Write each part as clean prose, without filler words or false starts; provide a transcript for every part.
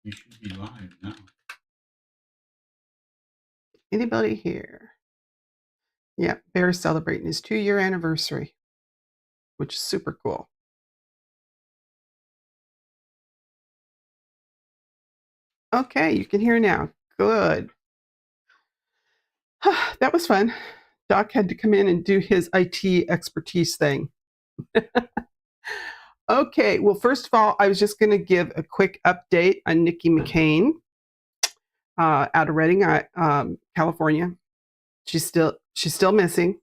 You should be live now. Anybody here? Yeah, Bear's celebrating his 2-year anniversary, which is super cool. Okay, you can hear now. Good. That was fun. Doc had to come in and do his IT expertise thing. Okay, well, first of all, I was just going to give a quick update on Nikki McCain out of Redding, California. She's still missing,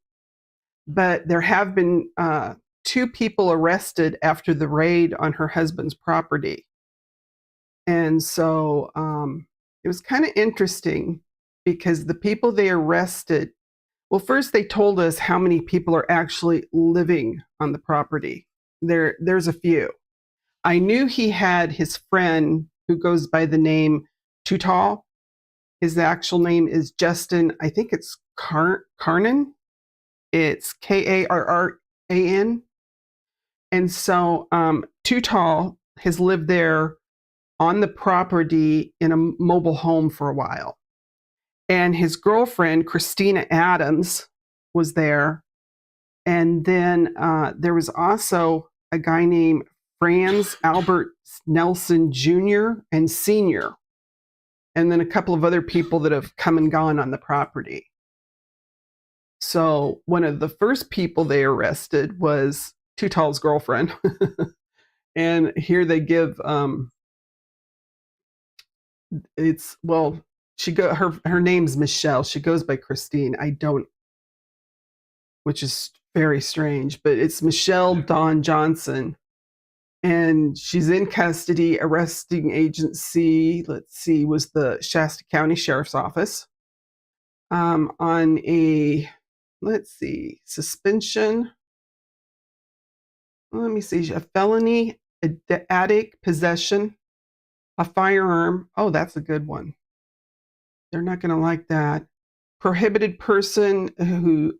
but there have been 2 people arrested after the raid on her husband's property. And so it was kind of interesting because the people they arrested, well, first they told us how many people are actually living on the property. There's a few. I knew he had his friend who goes by the name Too Tall. His actual name is Justin, I think it's Karnan. It's Karran. And so Too Tall has lived there on the property in a mobile home for a while. And his girlfriend, Christina Adams, was there. And then there was also a guy named Franz Albert Nelson Jr. and Sr., and then a couple of other people that have come and gone on the property. So one of the first people they arrested was Too Tall's girlfriend. And here they give her name's Michelle. She goes by Christine. Which is very strange, but it's Michelle Dawn Johnson. And she's in custody. Arresting agency, was the Shasta County Sheriff's Office on a, suspension. Let me see, a felony, attic possession, a firearm. Oh, that's a good one. They're not going to like that. Prohibited person who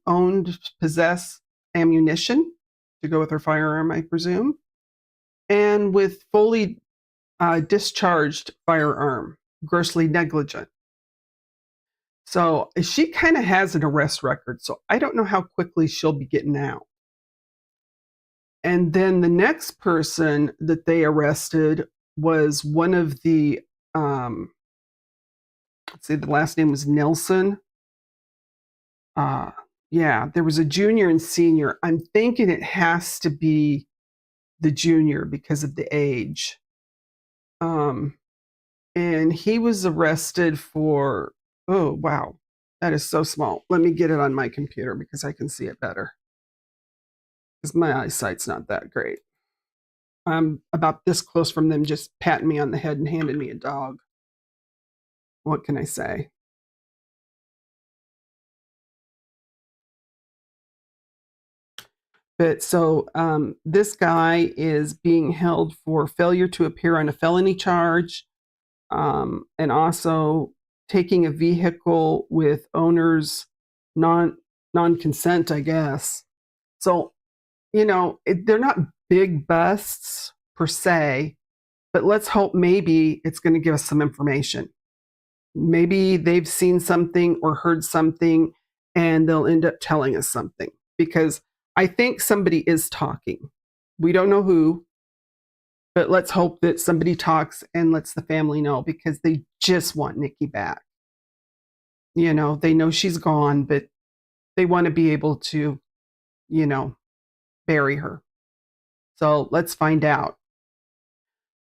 possess ammunition to go with her firearm, I presume. And with fully discharged firearm, grossly negligent. So she kind of has an arrest record, so I don't know how quickly she'll be getting out. And then the next person that they arrested was one of the, the last name was Nelson. There was a junior and senior. I'm thinking it has to be the junior because of the age. And he was arrested for, oh, wow, that is so small. Let me get it on my computer because I can see it better. Because my eyesight's not that great. I'm about this close from them just patting me on the head and handing me a dog. What can I say? But so this guy is being held for failure to appear on a felony charge, and also taking a vehicle with owner's non-consent, I guess. So, they're not big busts per se, but let's hope maybe it's going to give us some information. Maybe they've seen something or heard something, and they'll end up telling us something, because I think somebody is talking. We don't know who, but let's hope that somebody talks and lets the family know, because they just want Nikki back. They know she's gone, but they want to be able to, bury her. So let's find out.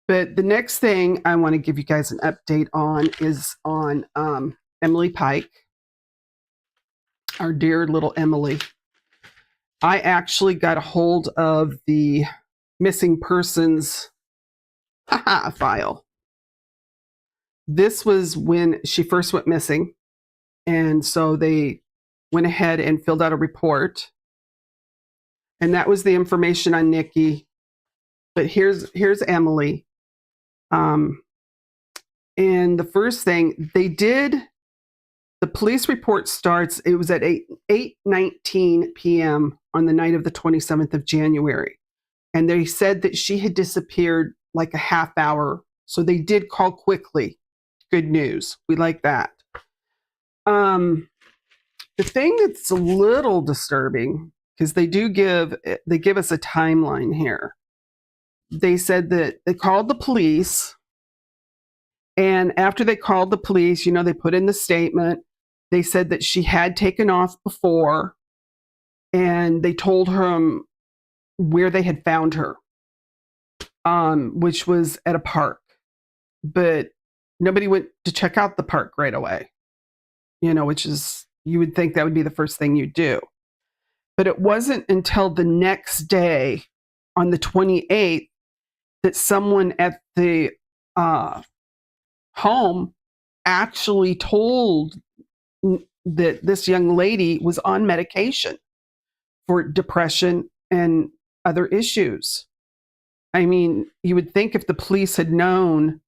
But the next thing I want to give you guys an update on is on Emily Pike, our dear little Emily. I actually got a hold of the missing persons file. This was when she first went missing. And so they went ahead and filled out a report. And that was the information on Nikki. But here's Emily. And the first thing they did, the police report starts, it was at 8:19 p.m. on the night of the 27th of January. And they said that she had disappeared like a half hour So they did call quickly. Good news. We like that. The thing that's a little disturbing, because they give us a timeline here. They said that they called the police, and after they called the police, they put in the statement. They said that she had taken off before, and they told her where they had found her, which was at a park. But nobody went to check out the park right away, which is, you would think that would be the first thing you do. But it wasn't until the next day, on the 28th, that someone at the home actually told that this young lady was on medication for depression and other issues. I mean, you would think if the police had known,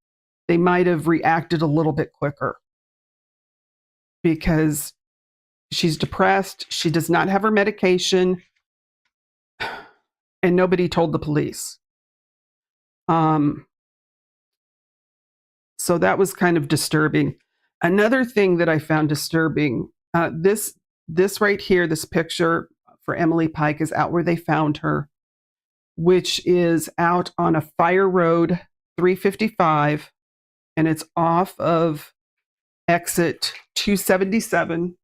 they might have reacted a little bit quicker, because she's depressed. She does not have her medication, and nobody told the police. So that was kind of disturbing. Another thing that I found disturbing, this right here, this picture for Emily Pike is out where they found her, which is out on a fire road 355, and it's off of exit 277.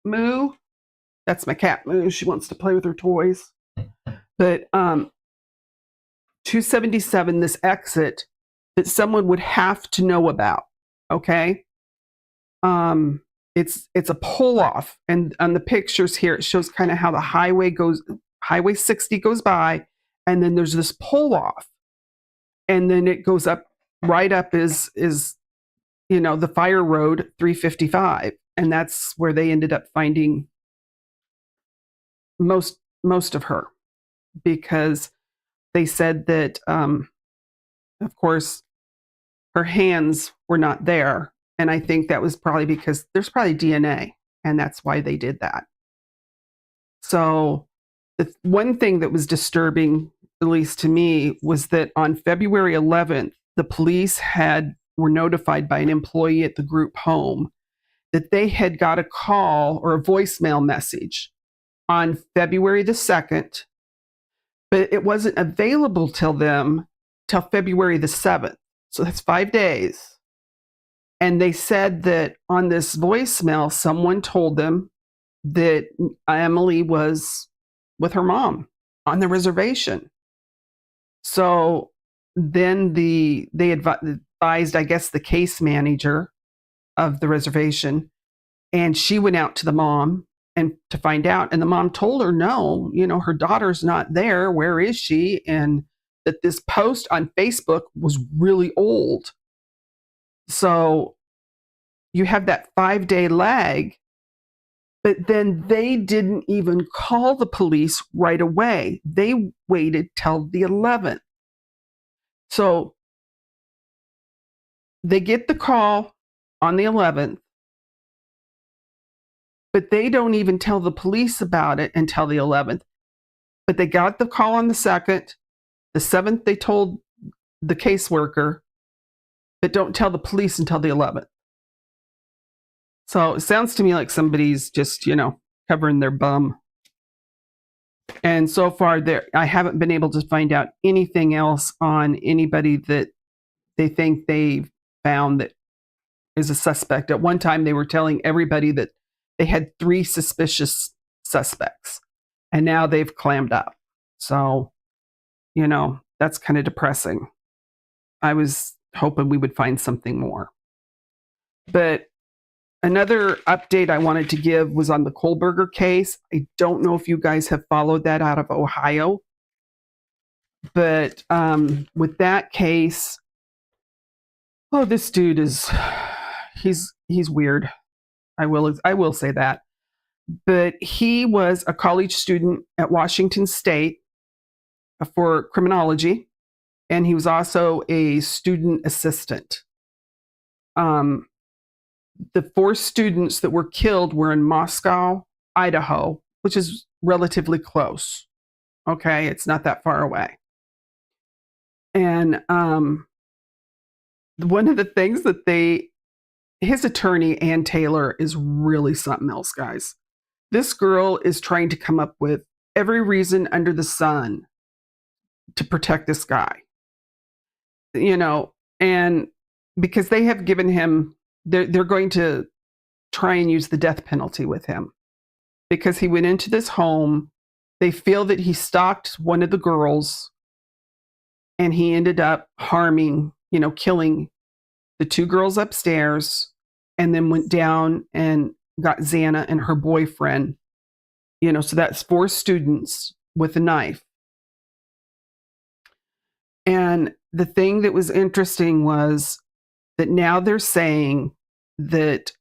Moo, that's my cat Moo. She wants to play with her toys. But 277, this exit that someone would have to know about. Okay. It's a pull off, and on the pictures here, it shows kind of how the highway 60 goes by, and then there's this pull off, and then it goes up, right up is the fire road 355, and that's where they ended up finding most of her, because they said that of course her hands were not there, and I think that was probably because there's probably DNA, and that's why they did that. So the one thing that was disturbing, at least to me, was that on February 11th, the police were notified by an employee at the group home that they had got a call or a voicemail message on February the 2nd, but it wasn't available till February the 7th. So that's 5 days. And they said that on this voicemail, someone told them that Emily was with her mom on the reservation. So then they advised, I guess, the case manager of the reservation, and she went out to the mom and to find out, and the mom told her, no, her daughter's not there. Where is she? And that this post on Facebook was really old. So you have that 5-day lag, but then they didn't even call the police right away. They waited till the 11th. So they get the call on the 11th, but they don't even tell the police about it until the 11th. But they got the call on the 2nd. The 7th, they told the caseworker, but don't tell the police until the 11th. So it sounds to me like somebody's just, covering their bum. And so far, I haven't been able to find out anything else on anybody that they think they found that is a suspect. At one time, they were telling everybody that they had 3 suspicious suspects, and now they've clammed up. So, that's kind of depressing. I was hoping we would find something more. But another update I wanted to give was on the Kholberger case. I don't know if you guys have followed that out of Ohio, but with that case, this dude he's weird. I will say that. But he was a college student at Washington State for criminology, and he was also a student assistant. The 4 students that were killed were in Moscow, Idaho, which is relatively close. Okay, it's not that far away. And one of the things that his attorney, Ann Taylor, is really something else, guys. This girl is trying to come up with every reason under the sun to protect this guy, and because they have given him, they're going to try and use the death penalty with him because he went into this home. They feel that he stalked one of the girls and he ended up harming, killing the two girls upstairs and then went down and got Xana and her boyfriend, so that's 4 students with a knife. And the thing that was interesting was that now they're saying that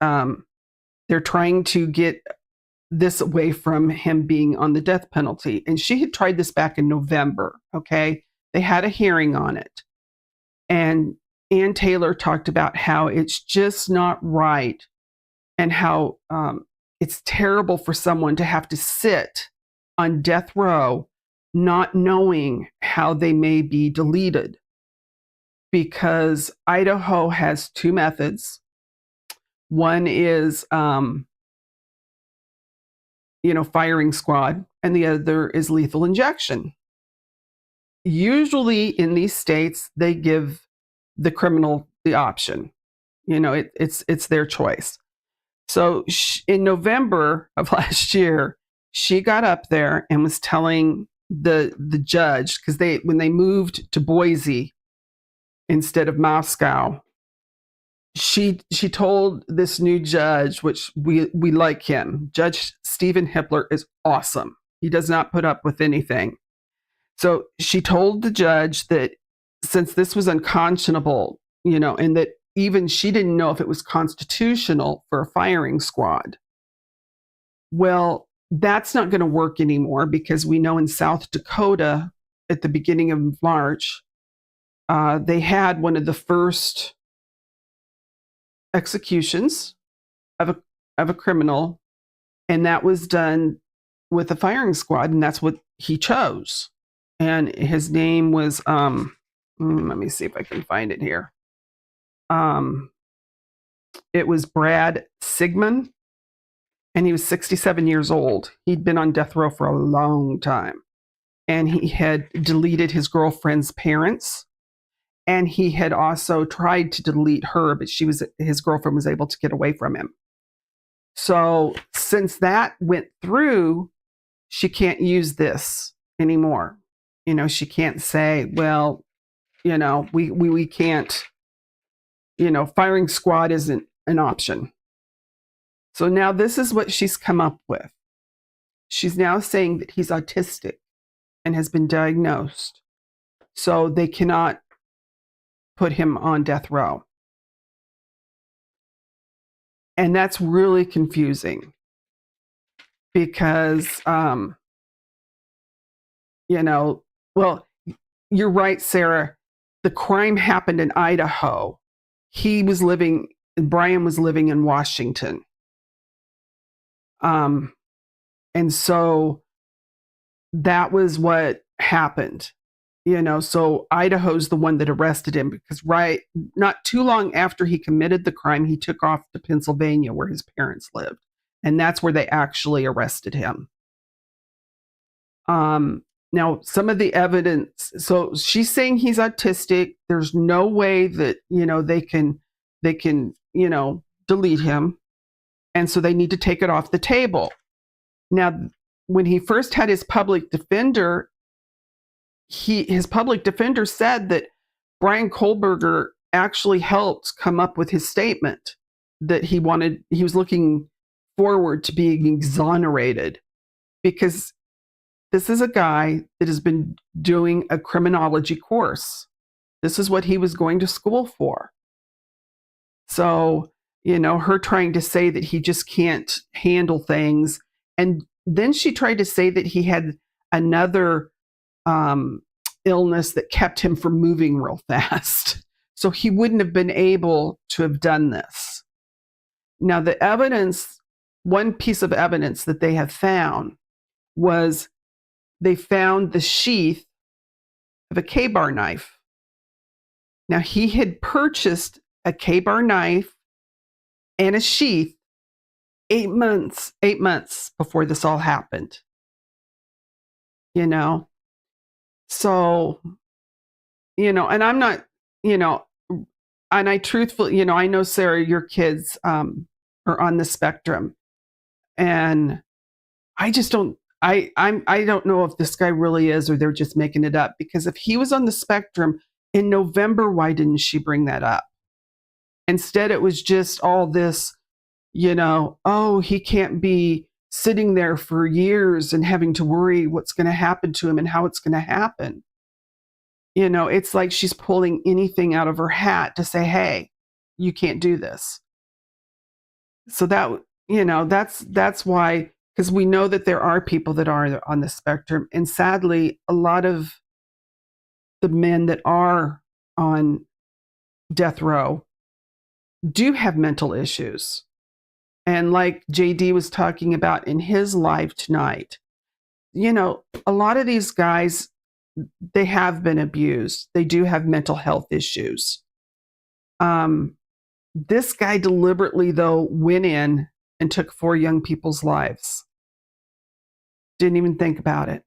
they're trying to get this away from him being on the death penalty. And she had tried this back in November, okay? They had a hearing on it. And Ann Taylor talked about how it's just not right and how it's terrible for someone to have to sit on death row not knowing how they may be deleted, because Idaho has 2 methods. One is, firing squad, and the other is lethal injection. Usually in these states, they give the criminal the option. It's their choice. So in November of last year, she got up there and was telling the judge, because when they moved to Boise instead of Moscow, she told this new judge, which we like him, Judge Stephen Hippler is awesome. He does not put up with anything. So she told the judge that since this was unconscionable, and that even she didn't know if it was constitutional for a firing squad. Well, that's not going to work anymore, because we know in South Dakota at the beginning of March, they had one of the first executions of a criminal, and that was done with a firing squad, and that's what he chose. And his name was let me see if I can find it here. It was Brad Sigmund, and he was 67 years old. He'd been on death row for a long time, and he had deleted his girlfriend's parents, and he had also tried to delete her, but his girlfriend was able to get away from him. So since that went through, she can't use this anymore. She can't say, well, we can't, firing squad isn't an option. So now this is what she's come up with. She's now saying that he's autistic and has been diagnosed, so they cannot put him on death row. And that's really confusing because, well, you're right, Sarah. The crime happened in Idaho. Bryan was living in Washington. And so that was what happened. So Idaho's the one that arrested him, because not too long after he committed the crime, he took off to Pennsylvania where his parents lived. And that's where they actually arrested him. Now, some of the evidence, so she's saying he's autistic. There's no way that, they can, delete him. And so they need to take it off the table. Now, when he first had his public defender, his public defender said that Bryan Kholberger actually helped come up with his statement that he was looking forward to being exonerated, because this is a guy that has been doing a criminology course. This is what he was going to school for. So, her trying to say that he just can't handle things. And then she tried to say that he had another illness that kept him from moving real fast. So he wouldn't have been able to have done this. Now, the evidence, one piece of evidence that they have found was they found the sheath of a K-bar knife Now, he had purchased a K-bar knife and a sheath 8 months before this all happened. So, and I'm not, and I truthfully, I know, Sarah, your kids are on the spectrum, and I just don't. I don't know if this guy really is, or they're just making it up. Because if he was on the spectrum in November, why didn't she bring that up? Instead, it was just all this, oh, he can't be sitting there for years and having to worry what's going to happen to him and how it's going to happen. It's like she's pulling anything out of her hat to say, hey, you can't do this. So that's why, because we know that there are people that are on the spectrum. And sadly, a lot of the men that are on death row do have mental issues. And like JD was talking about in his live tonight, a lot of these guys, they have been abused. They do have mental health issues. This guy deliberately, though, went in and took 4 young people's lives. Didn't even think about it.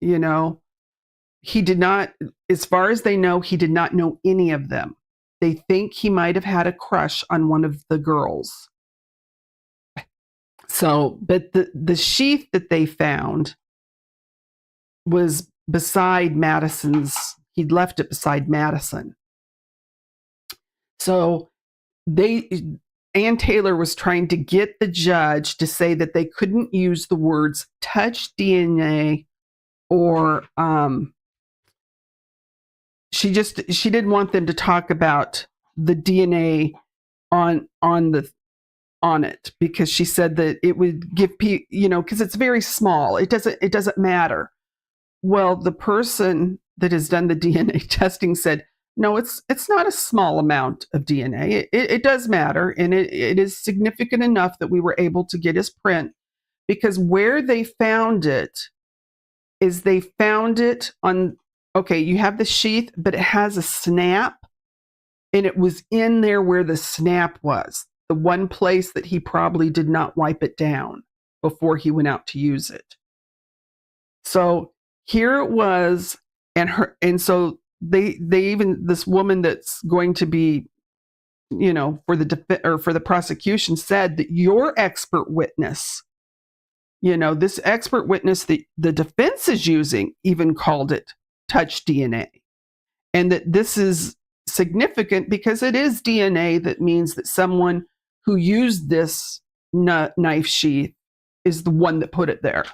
He did not, as far as they know, he did not know any of them. They think he might have had a crush on one of the girls. So, but the sheath that they found was beside Madison's. He'd left it beside Madison. So Ann Taylor was trying to get the judge to say that they couldn't use the words touch DNA or she didn't want them to talk about the DNA on it, because she said that it would give people, because it's very small. It doesn't matter. Well, the person that has done the DNA testing said, no, it's not a small amount of DNA. It does matter, and it is significant enough that we were able to get his print, because where they found it is they found it on, okay, you have the sheath, but it has a snap, and it was in there where the snap was, the one place that he probably did not wipe it down before he went out to use it. So here it was, and so they even, this woman that's going to be, for the prosecution, said that your expert witness, this expert witness that the defense is using, even called it touch DNA, and that this is significant because it is DNA that means that someone who used this knife sheath is the one that put it there.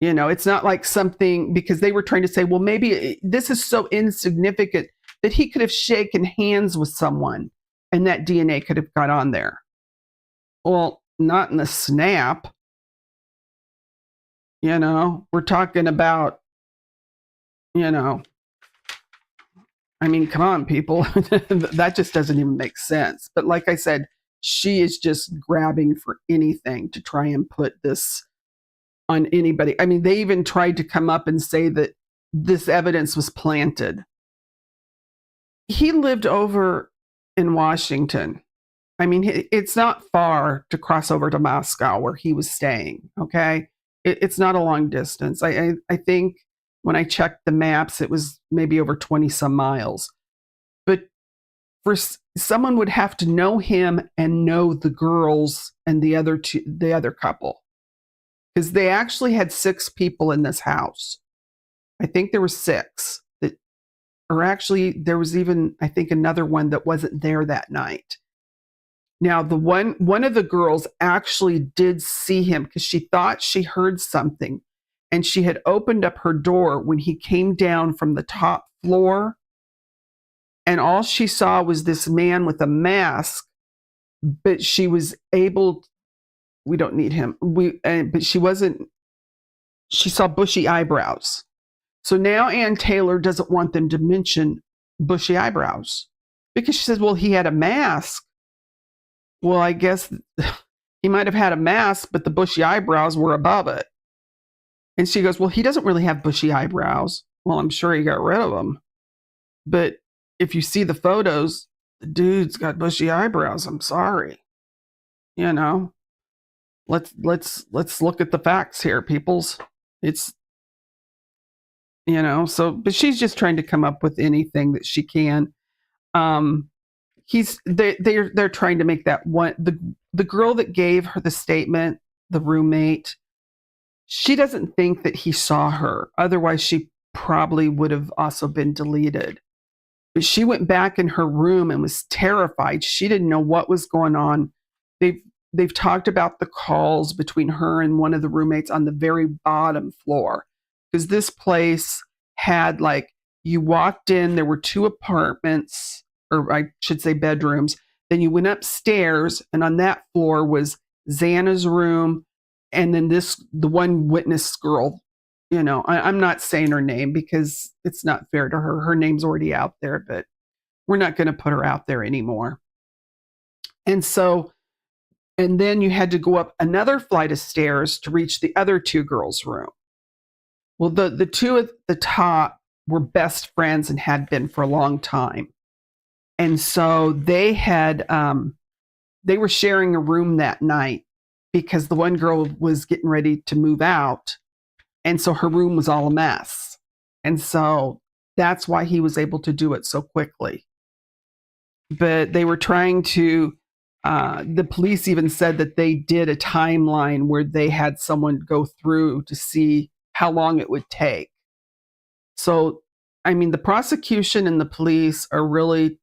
It's not like something, because they were trying to say, well, maybe this is so insignificant that he could have shaken hands with someone and that DNA could have got on there. Well, not in the snap. We're talking about, I mean, come on, people. That just doesn't even make sense. But like I said, she is just grabbing for anything to try and put this on anybody. I mean, they even tried to come up and say that this evidence was planted. He lived over in Washington. I mean, it's not far to cross over to Moscow where he was staying, okay? It's not a long distance. I think when I checked the maps, it was maybe over 20 some miles. But for someone would have to know him and know the girls and the other couple, because they actually had 6 people in this house. I think there were 6 that, or actually there was even, I think, another one that wasn't there that night. Now, one of the girls actually did see him because she thought she heard something, and she had opened up her door when he came down from the top floor, and all she saw was this man with a mask, but she was able, we don't need him, but she wasn't, she saw bushy eyebrows. So now Ann Taylor doesn't want them to mention bushy eyebrows, because she says, well, he had a mask. Well, I guess he might have had a mask, but the bushy eyebrows were above it. And she goes, well, he doesn't really have bushy eyebrows. Well, I'm sure he got rid of them. But if you see the photos, the dude's got bushy eyebrows. I'm sorry. You know, let's look at the facts here, peoples. It's so but she's just trying to come up with anything that she can. Um they're trying to make that one the girl that gave her the statement, the roommate, she doesn't think that he saw her. Otherwise, she probably would have also been deleted. But she went back in her room and was terrified. She didn't know what was going on. They've they've talked about the calls between her and one of the roommates on the very bottom floor. Because this place had like you walked in, there were two apartments, or I should say bedrooms. Then you went upstairs, and on that floor was Xana's room, and then the one witness girl. I'm not saying her name because it's not fair to her. Her name's already out there, but we're not going to put her out there anymore. And so, and then you had to go up another flight of stairs to reach the other two girls' room. Well, the two at the top were best friends and had been for a long time. And so they were sharing a room that night because the one girl was getting ready to move out. And so her room was all a mess. And so that's why he was able to do it so quickly. But they were trying to, the police even said that they did a timeline where they had someone go through to see how long it would take. So, I mean, the prosecution and the police are really,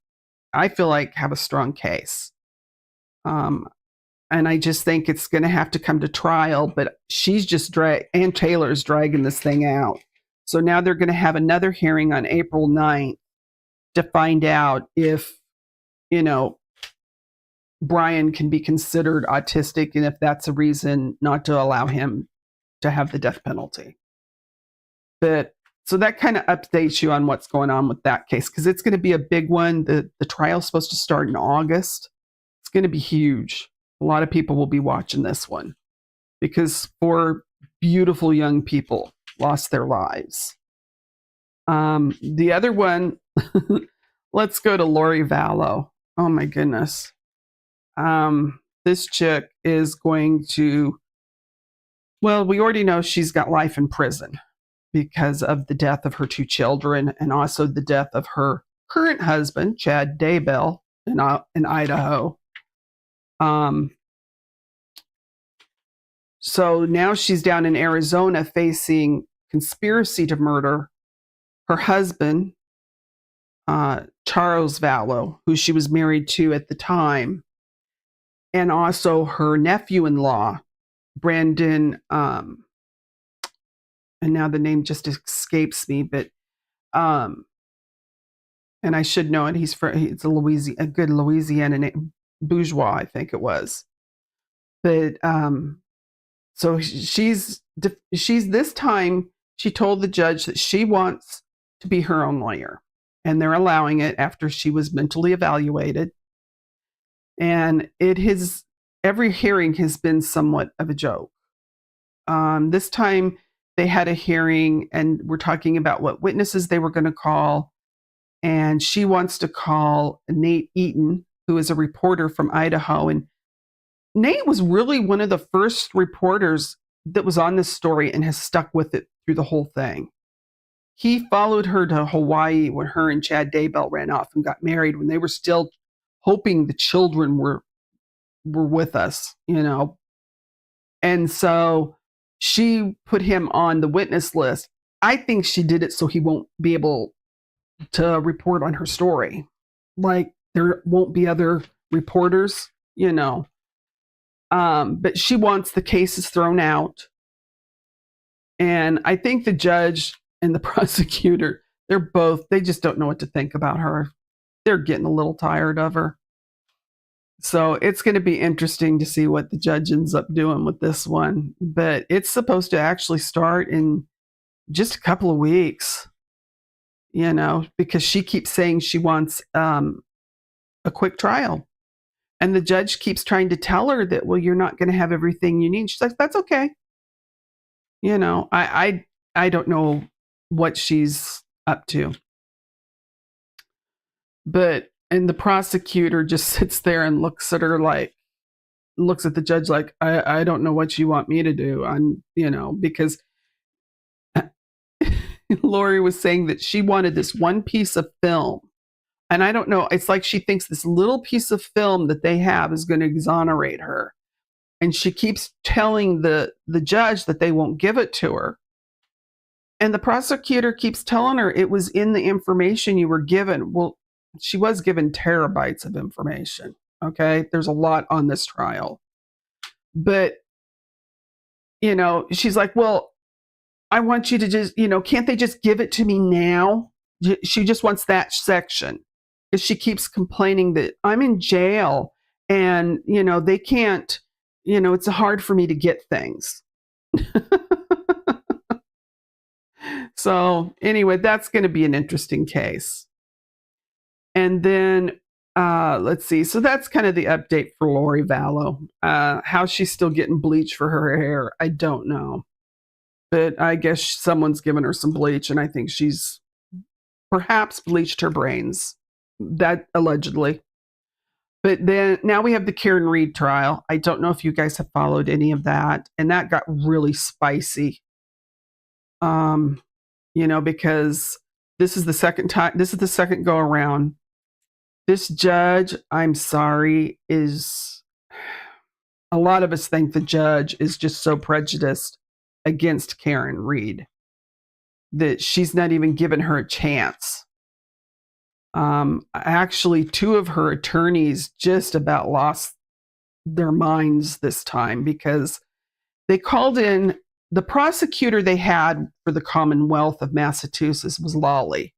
I feel like, have a strong case. And I just think it's going to have to come to trial, but she's just Ann Taylor's dragging this thing out. So now they're going to have another hearing on April 9th to find out if, Bryan can be considered autistic and if that's a reason not to allow him to have the death penalty. But so that kind of updates you on what's going on with that case, because it's going to be a big one. The trial's supposed to start in August. It's going to be huge. A lot of people will be watching this one because 4 beautiful young people lost their lives. The other one, let's go to Lori Vallow. Oh my goodness. This chick is going to, well, we already know she's got life in prison because of the death of her 2 children and also the death of her current husband, Chad Daybell, in Idaho. So now she's down in Arizona facing conspiracy to murder her husband, Charles Vallow, who she was married to at the time, and also her nephew-in-law, Brandon, and now the name just escapes me, but and I should know it. He's a good Louisiana name, Bourgeois, I think it was. But so she's this time she told the judge that she wants to be her own lawyer, and they're allowing it after she was mentally evaluated. And every hearing has been somewhat of a joke. This time they had a hearing and we're talking about what witnesses they were going to call. And she wants to call Nate Eaton, who is a reporter from Idaho. And Nate was really one of the first reporters that was on this story and has stuck with it through the whole thing. He followed her to Hawaii when her and Chad Daybell ran off and got married when they were still hoping the children were with us, And so she put him on the witness list. I think she did it so he won't be able to report on her story. Like there won't be other reporters, But she wants the cases thrown out. And I think the judge and the prosecutor, they just don't know what to think about her. They're getting a little tired of her. So it's going to be interesting to see what the judge ends up doing with this one. But it's supposed to actually start in just a couple of weeks, because she keeps saying she wants a quick trial. And the judge keeps trying to tell her that, well, you're not going to have everything you need. She's like, that's okay. I don't know what she's up to. And the prosecutor just sits there and looks at the judge like, I don't know what you want me to do. Because Lori was saying that she wanted this one piece of film. And I don't know, it's like she thinks this little piece of film that they have is going to exonerate her. And she keeps telling the judge that they won't give it to her. And the prosecutor keeps telling her it was in the information you were given. Well, she was given terabytes of information. Okay. There's a lot on this trial. But, she's like, well, I want you to just, can't they just give it to me now? She just wants that section. Because she keeps complaining that I'm in jail and, they can't, it's hard for me to get things. So anyway, that's going to be an interesting case. And then let's see. So that's kind of the update for Lori Vallow. How she's still getting bleach for her hair, I don't know. But I guess someone's given her some bleach, and I think she's perhaps bleached her brains. That allegedly. But then now we have the Karen Reed trial. I don't know if you guys have followed any of that. And that got really spicy. Because this is the second time, this is the second go around. This judge, I'm sorry, a lot of us think the judge is just so prejudiced against Karen Reed that she's not even given her a chance. Actually, two of her attorneys just about lost their minds this time because they called in the prosecutor they had for the Commonwealth of Massachusetts was Lawley.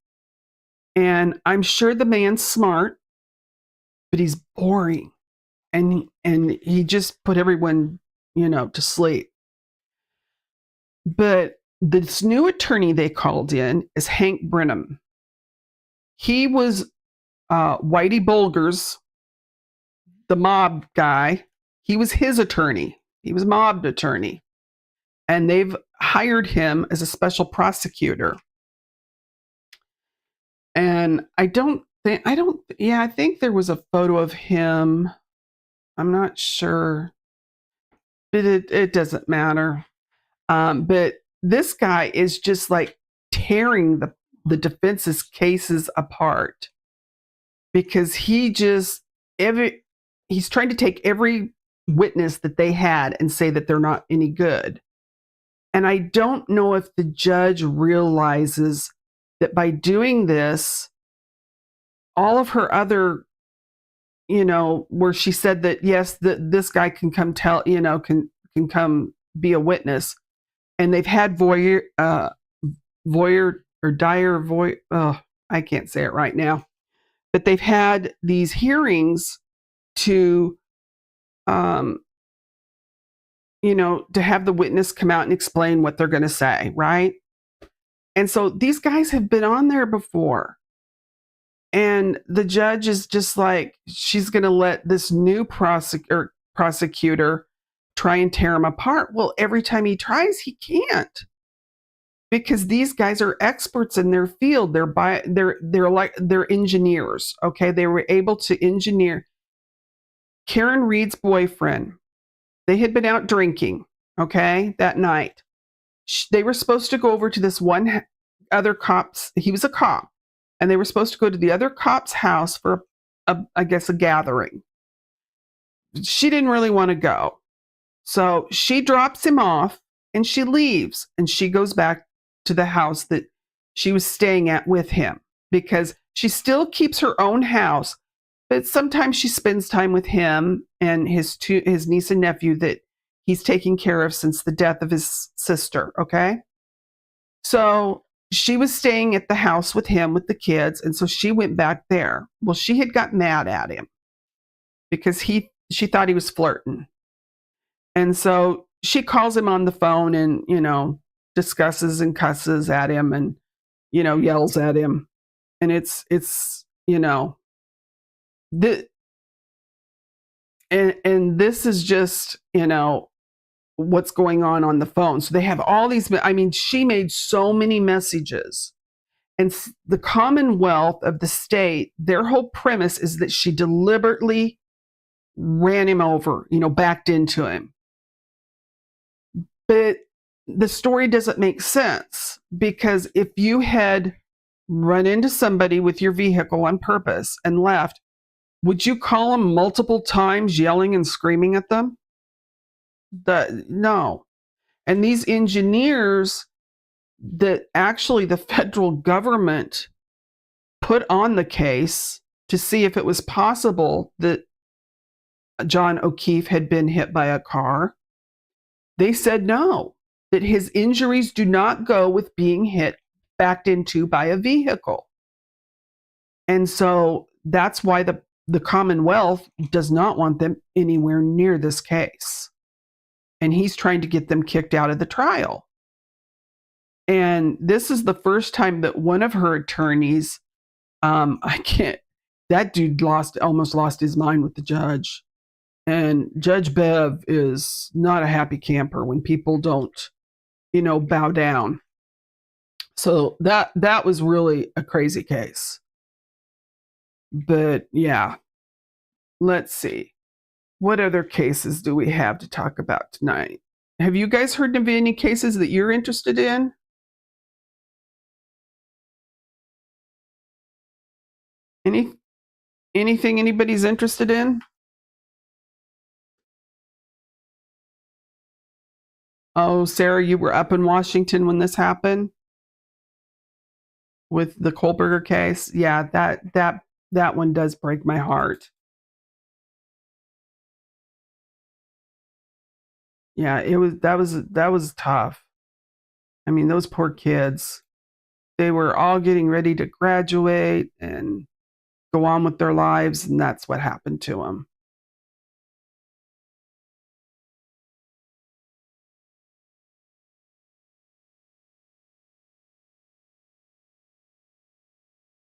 And I'm sure the man's smart, but he's boring. And he just put everyone, to sleep. But this new attorney they called in is Hank Brenham. He was Whitey Bulger's, the mob guy. He was his attorney. He was mob attorney. And they've hired him as a special prosecutor. And I think there was a photo of him. I'm not sure. But it doesn't matter. But this guy is just like tearing the defense's cases apart because he's trying to take every witness that they had and say that they're not any good. And I don't know if the judge realizes that by doing this, all of her other, where she said that, yes, this guy can come tell, can come be a witness. And they've had I can't say it right now, but they've had these hearings to, to have the witness come out and explain what they're going to say, right? And so these guys have been on there before. And the judge is just like, she's going to let this new prosecutor try and tear him apart. Well, every time he tries, he can't. Because these guys are experts in their field. They're engineers. Okay. They were able to engineer. Karen Reed's boyfriend, they had been out drinking, okay, that night. They were supposed to go over to this one other cop's, he was a cop, and they were supposed to go to the other cop's house for, a gathering. She didn't really want to go. So she drops him off and she leaves and she goes back to the house that she was staying at with him because she still keeps her own house. But sometimes she spends time with him and his niece and nephew that he's taking care of since the death of his sister, okay? So she was staying at the house with him with the kids, and so she went back there. Well, she had got mad at him because she thought he was flirting. And so she calls him on the phone and, discusses and cusses at him and, yells at him. And it's and this is just, what's going on the phone. So they have all these, she made so many messages And the Commonwealth of the state, their whole premise is that she deliberately ran him over, backed into him. But the story doesn't make sense, because if you had run into somebody with your vehicle on purpose and left, would you call them multiple times yelling and screaming at them? No. And these engineers that actually the federal government put on the case to see if it was possible that John O'Keefe had been hit by a car, they said no, that his injuries do not go with being backed into by a vehicle. And so that's why the Commonwealth does not want them anywhere near this case. And he's trying to get them kicked out of the trial. And this is the first time that one of her attorneys, that dude almost lost his mind with the judge. And Judge Bev is not a happy camper when people don't, bow down. So that was really a crazy case. But yeah, let's see. What other cases do we have to talk about tonight? Have you guys heard of any cases that you're interested in? Anything anybody's interested in? Oh, Sarah, you were up in Washington when this happened with the Kholberger case. Yeah, that one does break my heart. Yeah, that was tough. I mean, those poor kids. They were all getting ready to graduate and go on with their lives, and that's what happened to them.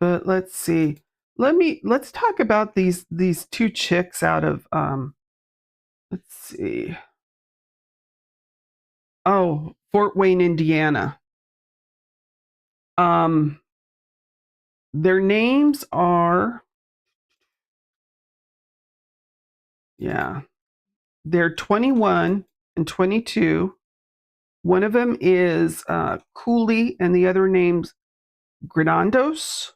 But let's see. Let's talk about these two chicks out of let's see. Oh, Fort Wayne, Indiana. Their names are, they're 21 and 22. One of them is Cooley, and the other name's Granados.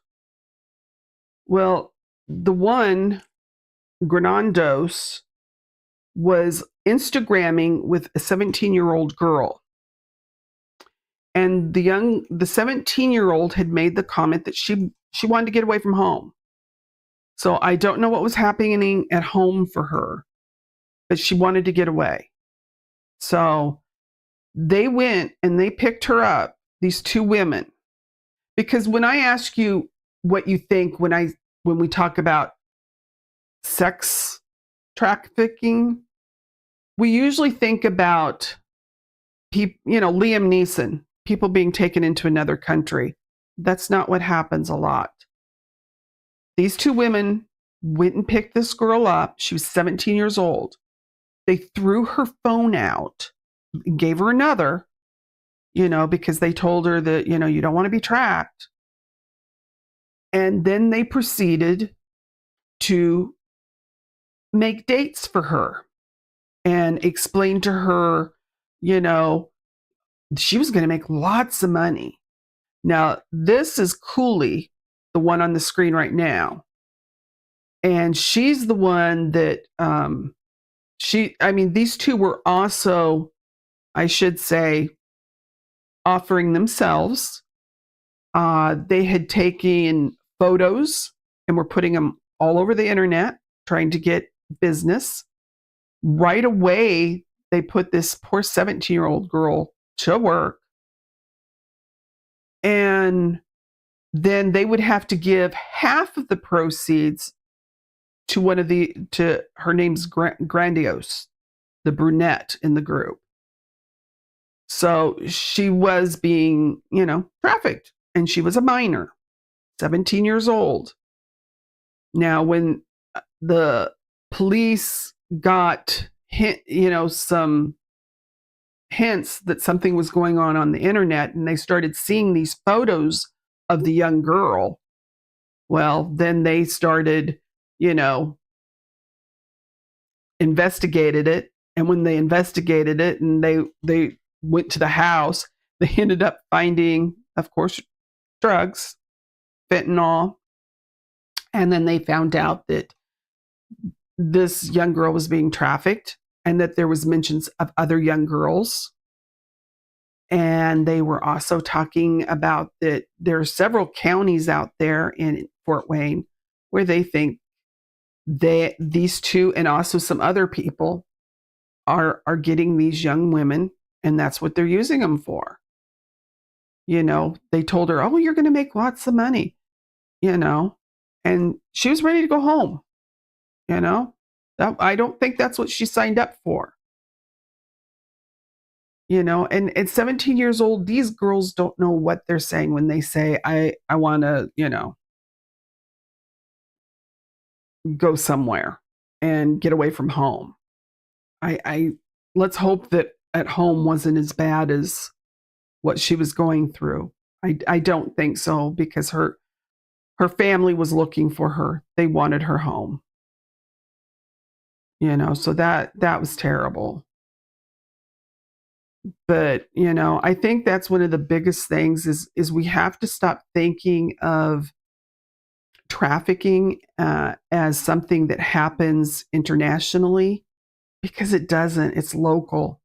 Well, the one, Granados, was Instagramming with a 17-year-old girl. And the 17-year-old had made the comment that she wanted to get away from home. So I don't know what was happening at home for her, but she wanted to get away. So they went and they picked her up, these two women. Because when I ask you what you think when we talk about sex trafficking, we usually think about people, Liam Neeson, people being taken into another country. That's not what happens a lot. These two women went and picked this girl up. She was 17 years old. They threw her phone out, gave her another, because they told her that, you don't want to be tracked. And then they proceeded to make dates for her and explain to her, she was going to make lots of money. Now, this is Cooley, the one on the screen right now. And she's the one that these two were also, I should say, offering themselves. They had taken photos and were putting them all over the internet, trying to get business. Right away, they put this poor 17-year-old girl to work. And then they would have to give half of the proceeds to her name's Grandiose, the brunette in the group. So she was being, trafficked, and she was a minor, 17 years old. Now, when the police got some hints that something was going on the internet, and they started seeing these photos of the young girl. Well, then they started, you know, investigated it. And when they investigated it and they went to the house, they ended up finding, of course, drugs, fentanyl. And then they found out that this young girl was being trafficked and that there was mentions of other young girls. And they were also talking about that there are several counties out there in Fort Wayne where they think these two and also some other people are getting these young women, and that's what they're using them for. You know, they told her, "Oh, you're going to make lots of money," you know, and she was ready to go home. You know, I don't think that's what she signed up for. You know, and at 17 years old, these girls don't know what they're saying when they say, I want to, you know, go somewhere and get away from home. I let's hope that at home wasn't as bad as what she was going through. I don't think so because her family was looking for her. They wanted her home. You know, so that was terrible. But, you know, I think that's one of the biggest things is we have to stop thinking of trafficking as something that happens internationally because it doesn't. It's local,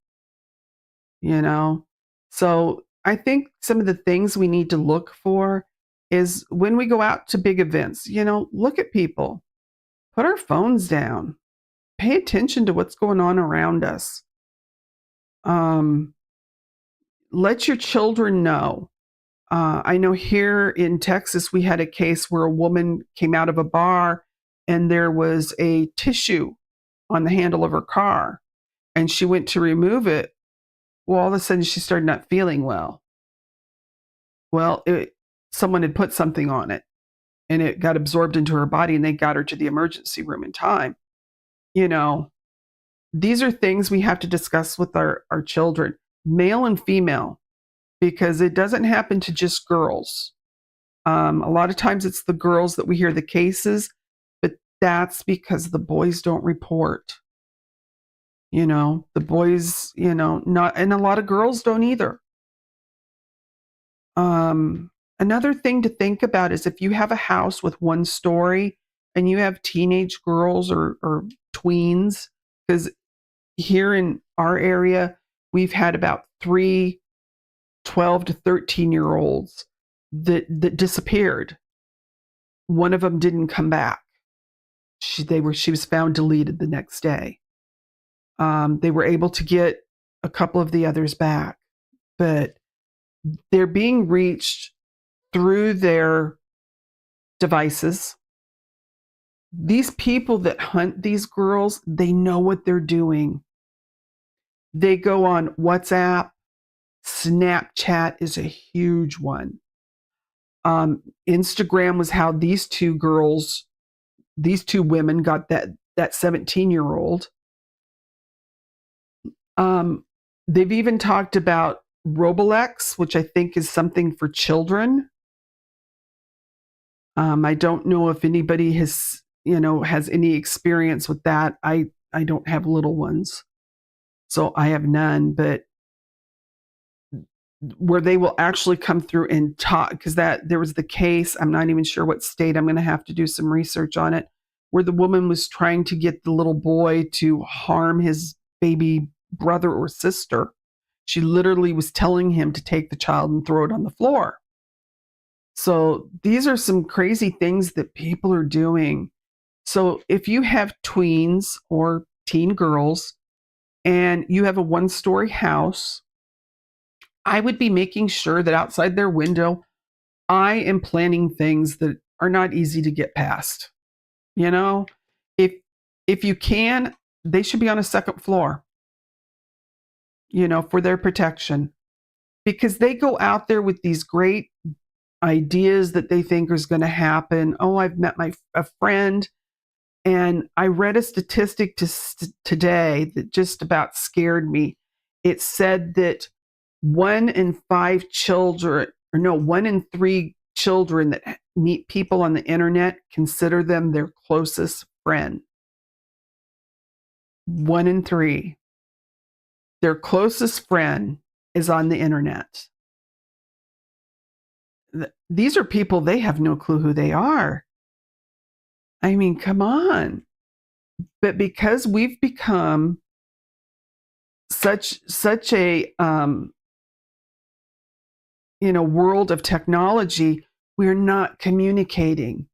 you know. So I think some of the things we need to look for is when we go out to big events, you know, look at people, put our phones down, pay attention to what's going on around us. Um, let your children know. I know here in Texas, we had a case where a woman came out of a bar and there was a tissue on the handle of her car and she went to remove it. Well, all of a sudden she started not feeling well. Well, someone had put something on it and it got absorbed into her body and they got her to the emergency room in time. You know, these are things we have to discuss with our children, male and female, because it doesn't happen to just girls. A lot of times it's the girls that we hear the cases, but that's because the boys don't report. You know, the boys, you know, not, and a lot of girls don't either. Another thing to think about is if you have a house with one story and you have teenage girls or tweens, because here in our area, we've had about 12 to 13-year-olds that disappeared. One of them didn't come back. She was found deleted the next day. They were able to get a couple of the others back, but they're being reached through their devices. These people that hunt these girls, they know what they're doing. They go on WhatsApp. Snapchat is a huge one. Instagram was how these two women got that 17-year-old. They've even talked about Roblox, which I think is something for children. I don't know if anybody has any experience with that. I don't have little ones, so I have none, but where they will actually come through and talk, because there was the case, I'm not even sure what state, I'm going to have to do some research on it, where the woman was trying to get the little boy to harm his baby brother or sister. She literally was telling him to take the child and throw it on the floor. So these are some crazy things that people are doing. So if you have tweens or teen girls and you have a one-story house, I would be making sure that outside their window, I am planting things that are not easy to get past. You know, if you can, they should be on a second floor, you know, for their protection, because they go out there with these great ideas that they think is going to happen. Oh, I've met a friend, and I read a statistic today that just about scared me. It said that 1 in 3 children that meet people on the internet consider them their closest friend. 1 in 3. Their closest friend is on the internet. These are people, they have no clue who they are. I mean, come on. But because we've become such a world of technology, we're not communicating.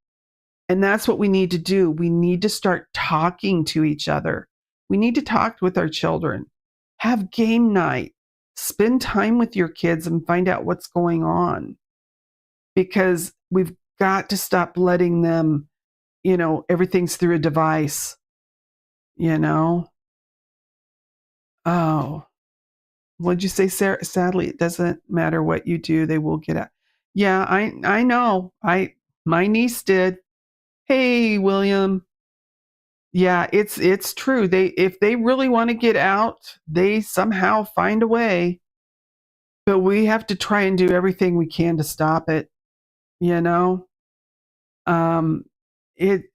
And that's what we need to do. We need to start talking to each other. We need to talk with our children. Have game night. Spend time with your kids and find out what's going on. Because we've got to stop letting them, everything's through a device, Oh, what'd you say, Sarah? Sadly, it doesn't matter what you do, they will get out. Yeah, I know. My niece did. Hey, William. Yeah, it's true. If they really want to get out, they somehow find a way. But we have to try and do everything we can to stop it, you know? Um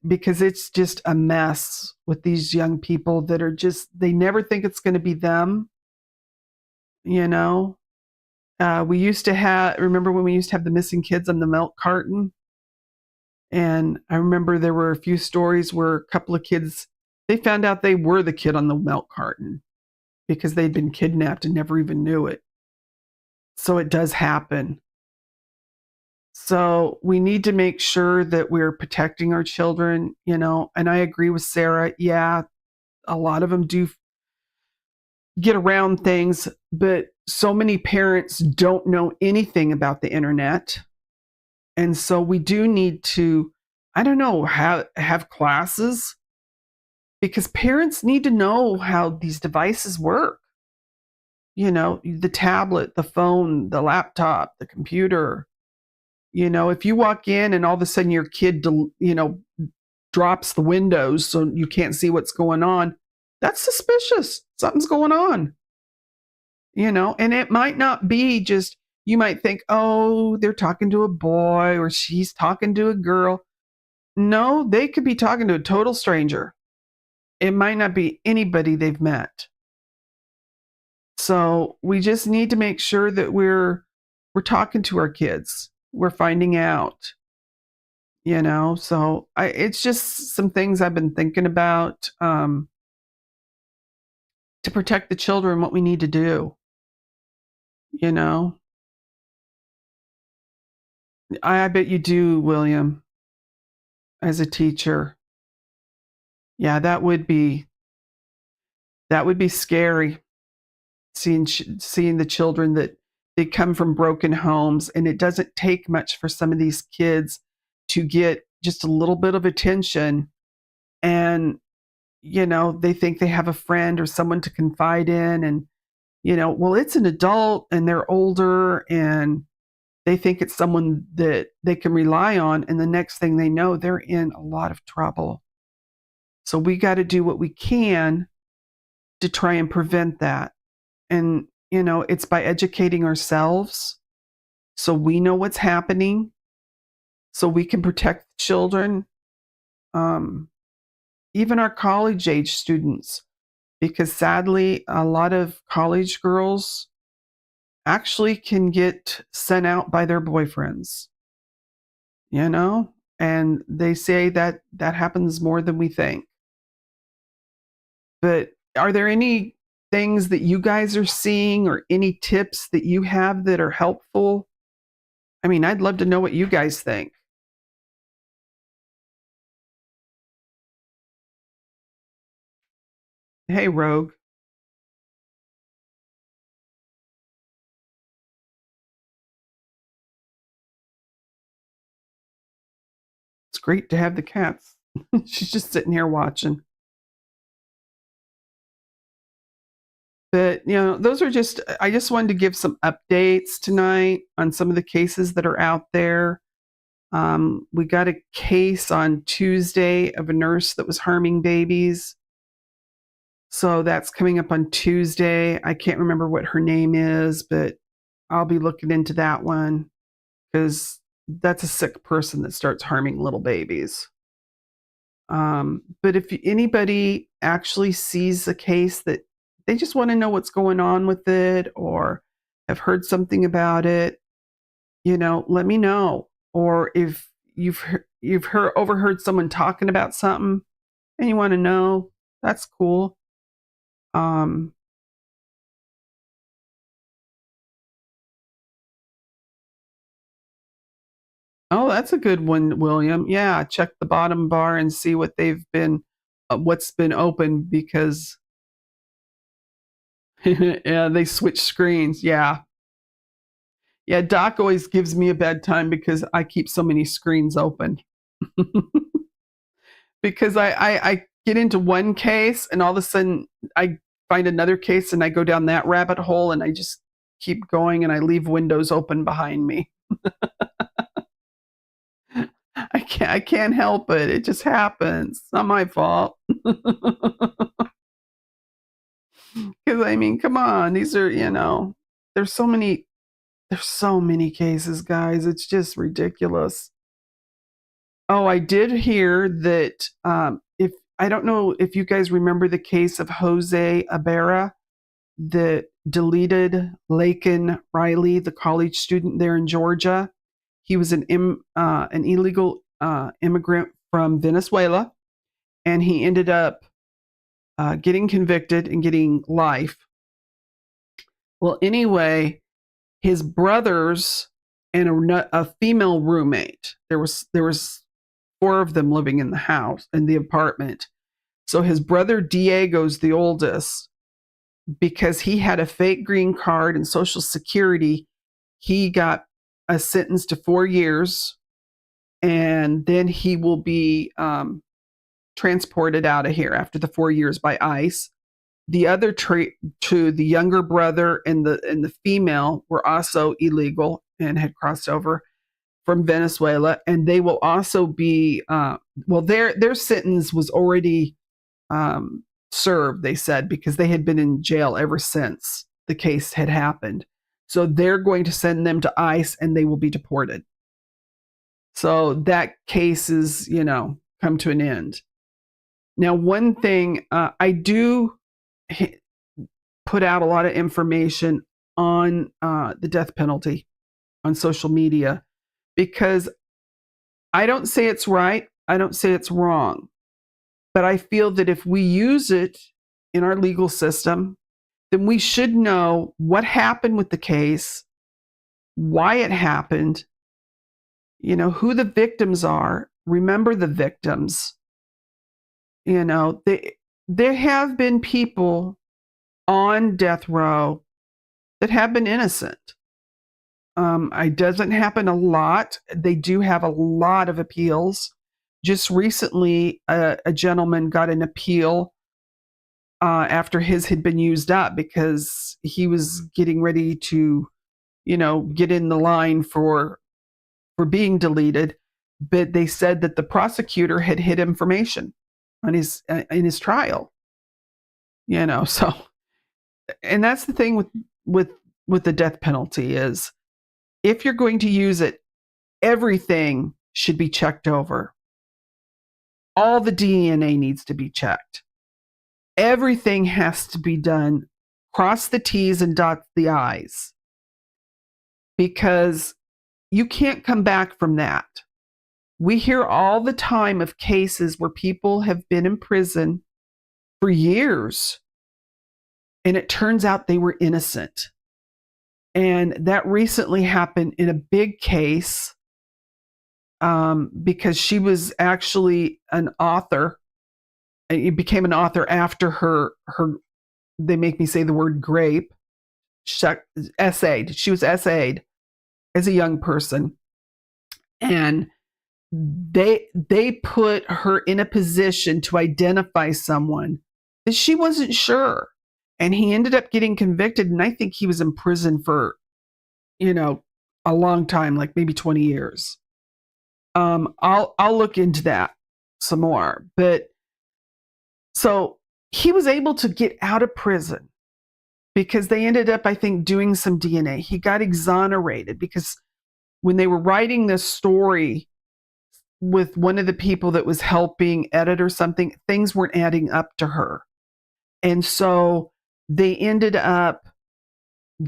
because it's just a mess with these young people that are just, they never think it's going to be them, you know? We used to have, remember when we used to have the missing kids on the milk carton? And I remember there were a few stories where a couple of kids, they found out they were the kid on the milk carton because they'd been kidnapped and never even knew it. So it does happen. So we need to make sure that we're protecting our children, and I agree with Sarah. Yeah, a lot of them do get around things, but so many parents don't know anything about the internet. And so we do need to, I don't know, have classes, because parents need to know how these devices work. The tablet, the phone, the laptop, the computer. If you walk in and all of a sudden your kid, drops the windows so you can't see what's going on, that's suspicious. Something's going on. And it might not be just, you might think, oh, they're talking to a boy or she's talking to a girl. No, they could be talking to a total stranger. It might not be anybody they've met. So we just need to make sure that we're talking to our kids. We're finding out, So it's just some things I've been thinking about to protect the children. What we need to do, you know. I bet you do, William, as a teacher. Yeah, that would be scary. Seeing the children that they come from broken homes, and it doesn't take much for some of these kids to get just a little bit of attention, and they think they have a friend or someone to confide in, and well, it's an adult and they're older, and they think it's someone that they can rely on, and the next thing they know, they're in a lot of trouble. So we got to do what we can to try and prevent that. And it's by educating ourselves so we know what's happening, so we can protect children, um, even our college age students, because sadly, a lot of college girls actually can get sent out by their boyfriends, and they say that that happens more than we think. But are there any things that you guys are seeing or any tips that you have that are helpful? I mean, I'd love to know what you guys think. Hey, Rogue. It's great to have the cats. She's just sitting here watching. But, those are just, I just wanted to give some updates tonight on some of the cases that are out there. We got a case on Tuesday of a nurse that was harming babies. So that's coming up on Tuesday. I can't remember what her name is, but I'll be looking into that one because that's a sick person that starts harming little babies. But if anybody actually sees a case that they just want to know what's going on with it or have heard something about it, let me know. Or if you've overheard someone talking about something and you want to know, that's cool. Um, oh, that's a good one, William. Yeah, check the bottom bar and see what's been open because yeah, they switch screens. Yeah, yeah. Doc always gives me a bad time because I keep so many screens open. Because I get into one case and all of a sudden I find another case and I go down that rabbit hole and I just keep going and I leave windows open behind me. I can't help it. It just happens. It's not my fault. Because I mean, come on, these are there's so many cases, guys. It's just ridiculous. Oh, I did hear that if I don't know if you guys remember the case of Jose Abera, the deleted Laken Riley, the college student there in Georgia. He was an illegal immigrant from Venezuela, and he ended up getting convicted and getting life. Well, anyway, his brothers and a female roommate. There was four of them living in the house in the apartment. So his brother Diego's the oldest. Because he had a fake green card and Social Security, he got a sentence to 4 years, and then he will be transported out of here after the 4 years by ICE. The other two, the younger brother and the female, were also illegal and had crossed over from Venezuela, and they will also be their sentence was already served, they said, because they had been in jail ever since the case had happened. So they're going to send them to ICE and they will be deported. So that case is, come to an end. Now, one thing I do put out a lot of information on the death penalty on social media because I don't say it's right. I don't say it's wrong. But I feel that if we use it in our legal system, then we should know what happened with the case, why it happened, who the victims are. Remember the victims. There have been people on death row that have been innocent. It doesn't happen a lot. They do have a lot of appeals. Just recently, a gentleman got an appeal after his had been used up because he was getting ready to, get in the line for being deleted. But they said that the prosecutor had hid information on in his trial. So, and that's the thing with the death penalty is if you're going to use it, everything should be checked over. All the DNA needs to be checked. Everything has to be done. Cross the T's and dot the I's. Because you can't come back from that. We hear all the time of cases where people have been in prison for years, and it turns out they were innocent. And that recently happened in a big case because she was actually an author. It became an author after her they make me say the word grape, essayed. She was essayed as a young person. And they put her in a position to identify someone that she wasn't sure. And he ended up getting convicted, and I think he was in prison for, a long time, like maybe 20 years. I'll look into that some more. But so he was able to get out of prison because they ended up, I think, doing some DNA. He got exonerated because when they were writing this story with one of the people that was helping edit or something, things weren't adding up to her. And so they ended up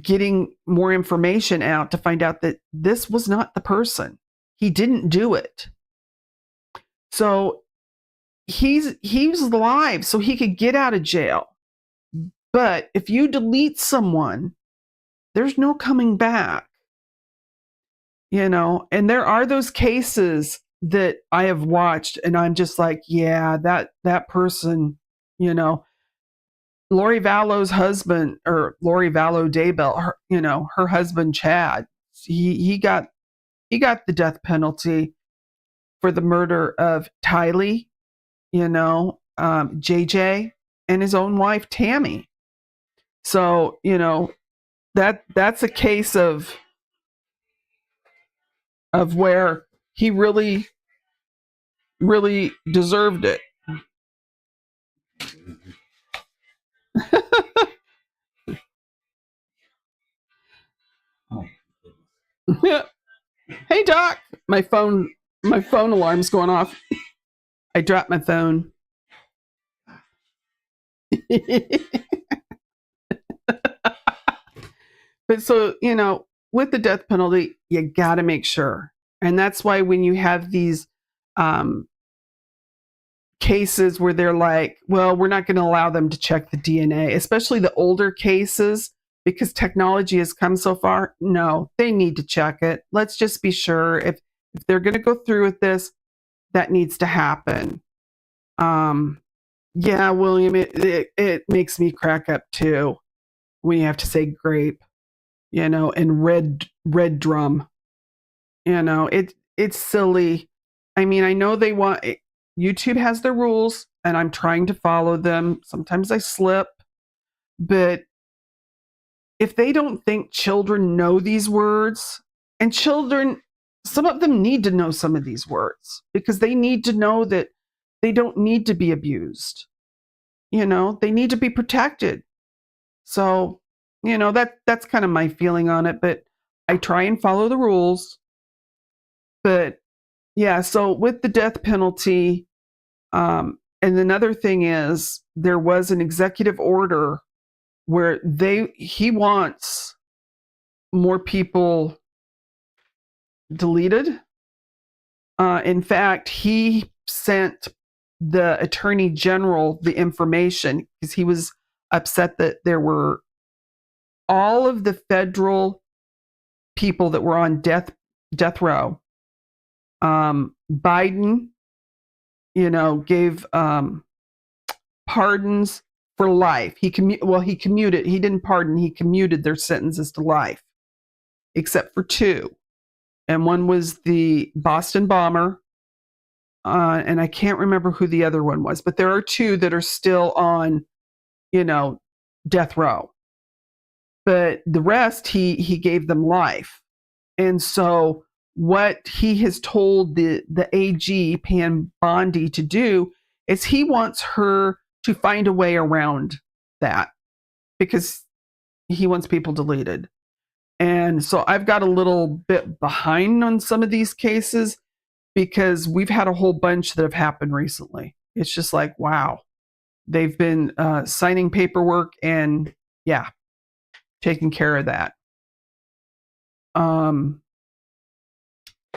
getting more information out to find out that this was not the person. He didn't do it. So he was alive so he could get out of jail. But if you delete someone, there's no coming back. And there are those cases that I have watched and I'm just like, yeah, that person, Lori Vallow's husband, or Lori Vallow Daybell, her husband Chad, he got the death penalty for the murder of Tylee, JJ, and his own wife Tammy. So that's a case of where he really, really deserved it. Hey Doc, my phone alarm's going off. I dropped my phone. But so, with the death penalty, you got to make sure. And that's why when you have these cases where they're like, well, we're not going to allow them to check the DNA, especially the older cases, because technology has come so far. No, they need to check it. Let's just be sure if they're going to go through with this, that needs to happen. Yeah, William, it makes me crack up too when you have to say grape, and red drum. It's silly. I mean, I know YouTube has their rules and I'm trying to follow them. Sometimes I slip, but if they don't think children know these words, and children, some of them need to know some of these words because they need to know that they don't need to be abused. They need to be protected. So, that's kind of my feeling on it, but I try and follow the rules. But yeah, so with the death penalty, and another thing is there was an executive order where he wants more people deleted. In fact, he sent the attorney general the information because he was upset that there were all of the federal people that were on death row. Biden, gave pardons for life. He commuted. He didn't pardon. He commuted their sentences to life, except for two, and one was the Boston bomber, and I can't remember who the other one was. But there are two that are still on, death row. But the rest, he gave them life, and so what he has told the AG Pam Bondi to do is he wants her to find a way around that because he wants people deleted. And so I've got a little bit behind on some of these cases because we've had a whole bunch that have happened recently. It's just like, wow, they've been signing paperwork and taking care of that.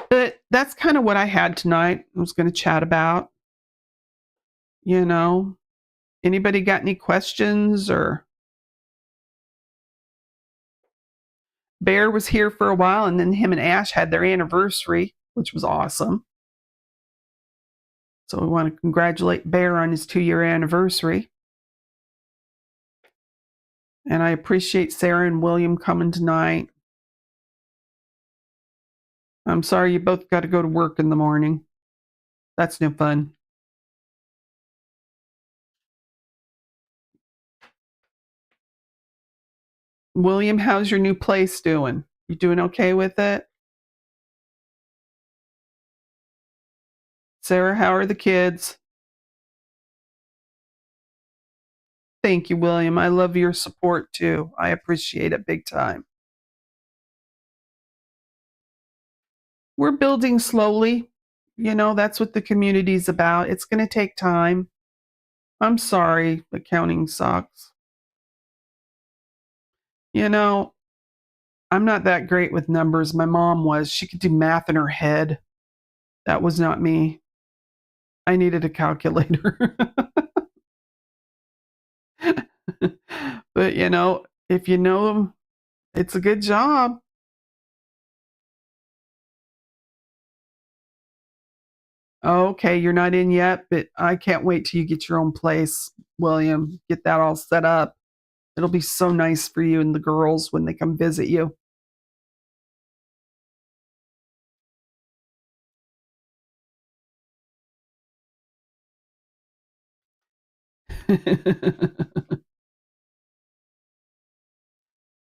But that's kind of what I had tonight. I was going to chat about. Anybody got any questions? Or Bear was here for a while, and then him and Ash had their anniversary, which was awesome. So we want to congratulate Bear on his 2-year anniversary. And I appreciate Sarah and William coming tonight. I'm sorry you both got to go to work in the morning. That's no fun. William, how's your new place doing? You doing okay with it? Sarah, how are the kids? Thank you, William. I love your support too. I appreciate it big time. We're building slowly. That's what the community's about. It's going to take time. I'm sorry, accounting sucks. You know, I'm not that great with numbers. My mom was. She could do math in her head. That was not me. I needed a calculator. But if you know them, it's a good job. Okay, you're not in yet, but I can't wait till you get your own place, William. Get that all set up. It'll be so nice for you and the girls when they come visit you.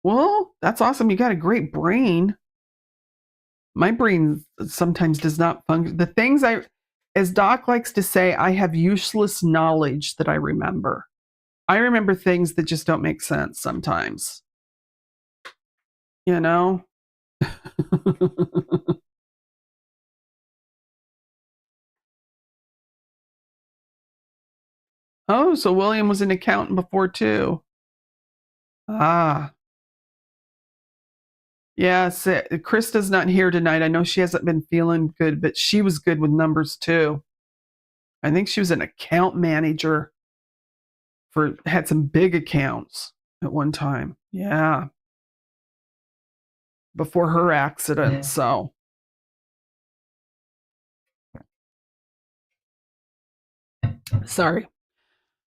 Well, that's awesome. You got a great brain. My brain sometimes does not function. The things as Doc likes to say, I have useless knowledge that I remember. I remember things that just don't make sense sometimes. You know? Oh, so William was an accountant before too. Ah. Yes, Krista's not here tonight. I know she hasn't been feeling good, but she was good with numbers too. I think she was an account manager had some big accounts at one time. Yeah. Before her accident. Yeah. So sorry.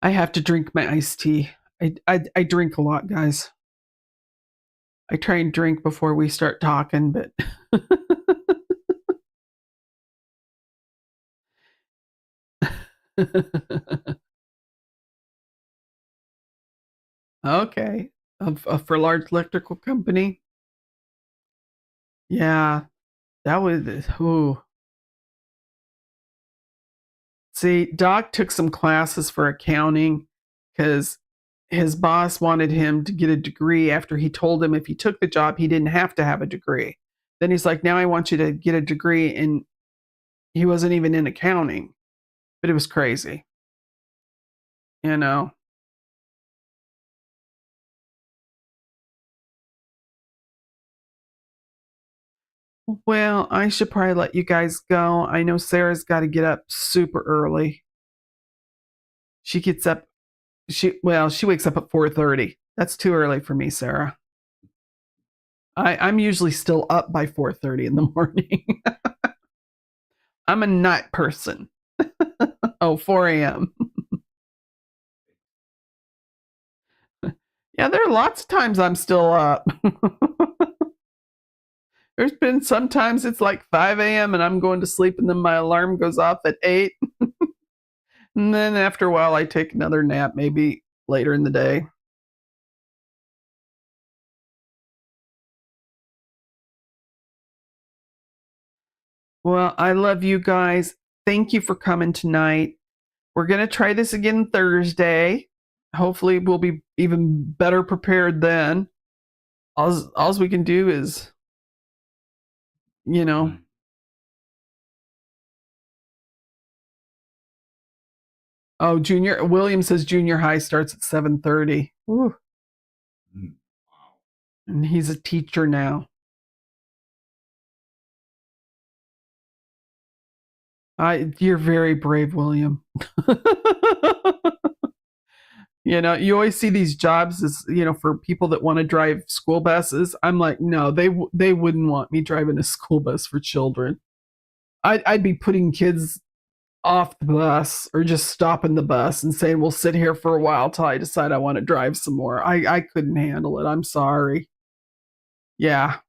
I have to drink my iced tea. I drink a lot, guys. I try and drink before we start talking, but okay. For a large electrical company. Yeah. That was ooh. See, Doc took some classes for accounting because his boss wanted him to get a degree after he told him if he took the job, he didn't have to have a degree. Then he's like, now I want you to get a degree. And he wasn't even in accounting, but it was crazy. You know? Well, I should probably let you guys go. I know Sarah's got to get up super early. She gets up she wakes up at 4:30. That's too early for me, Sarah. I'm usually still up by 4:30 in the morning. I'm a night person. Oh, 4 a.m. Yeah, there are lots of times I'm still up. There's been sometimes it's like 5 a.m. and I'm going to sleep, and then my alarm goes off at 8. And then after a while, I take another nap, maybe later in the day. Well, I love you guys. Thank you for coming tonight. We're going to try this again Thursday. Hopefully, we'll be even better prepared then. All we can do is, you know. Oh, junior William says junior high starts at 7:30. Ooh. And he's a teacher now. You're very brave, William. You always see these jobs as for people that want to drive school buses. I'm like, no, they wouldn't want me driving a school bus for children. I'd be putting kids off the bus or just stopping the bus and saying, we'll sit here for a while till I decide I want to drive some more. I couldn't handle it. I'm sorry. Yeah.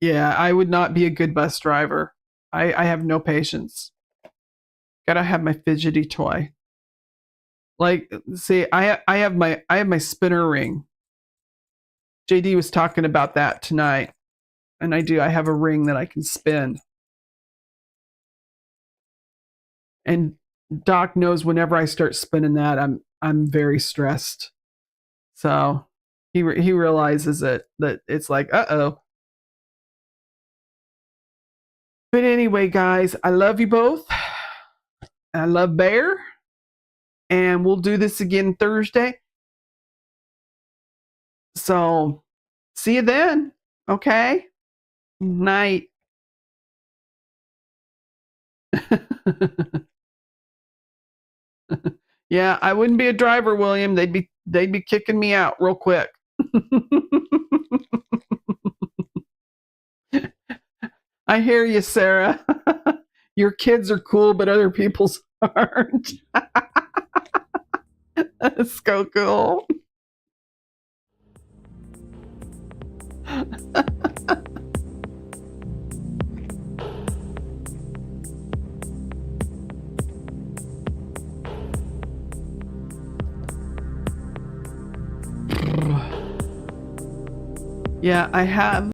Yeah, I would not be a good bus driver. I have no patience. Gotta have my fidgety toy. Like, see, I have my spinner ring. JD was talking about that tonight, and I do. I have a ring that I can spin. And Doc knows whenever I start spinning that, I'm very stressed. So he realizes that it's like, uh-oh. But anyway, guys, I love you both. I love Bear. And we'll do this again Thursday. So see you then. Okay. Night. Yeah, I wouldn't be a driver, William. They'd be kicking me out real quick. I hear you, Sarah. Your kids are cool, but other people's aren't. That's so cool. Yeah, I have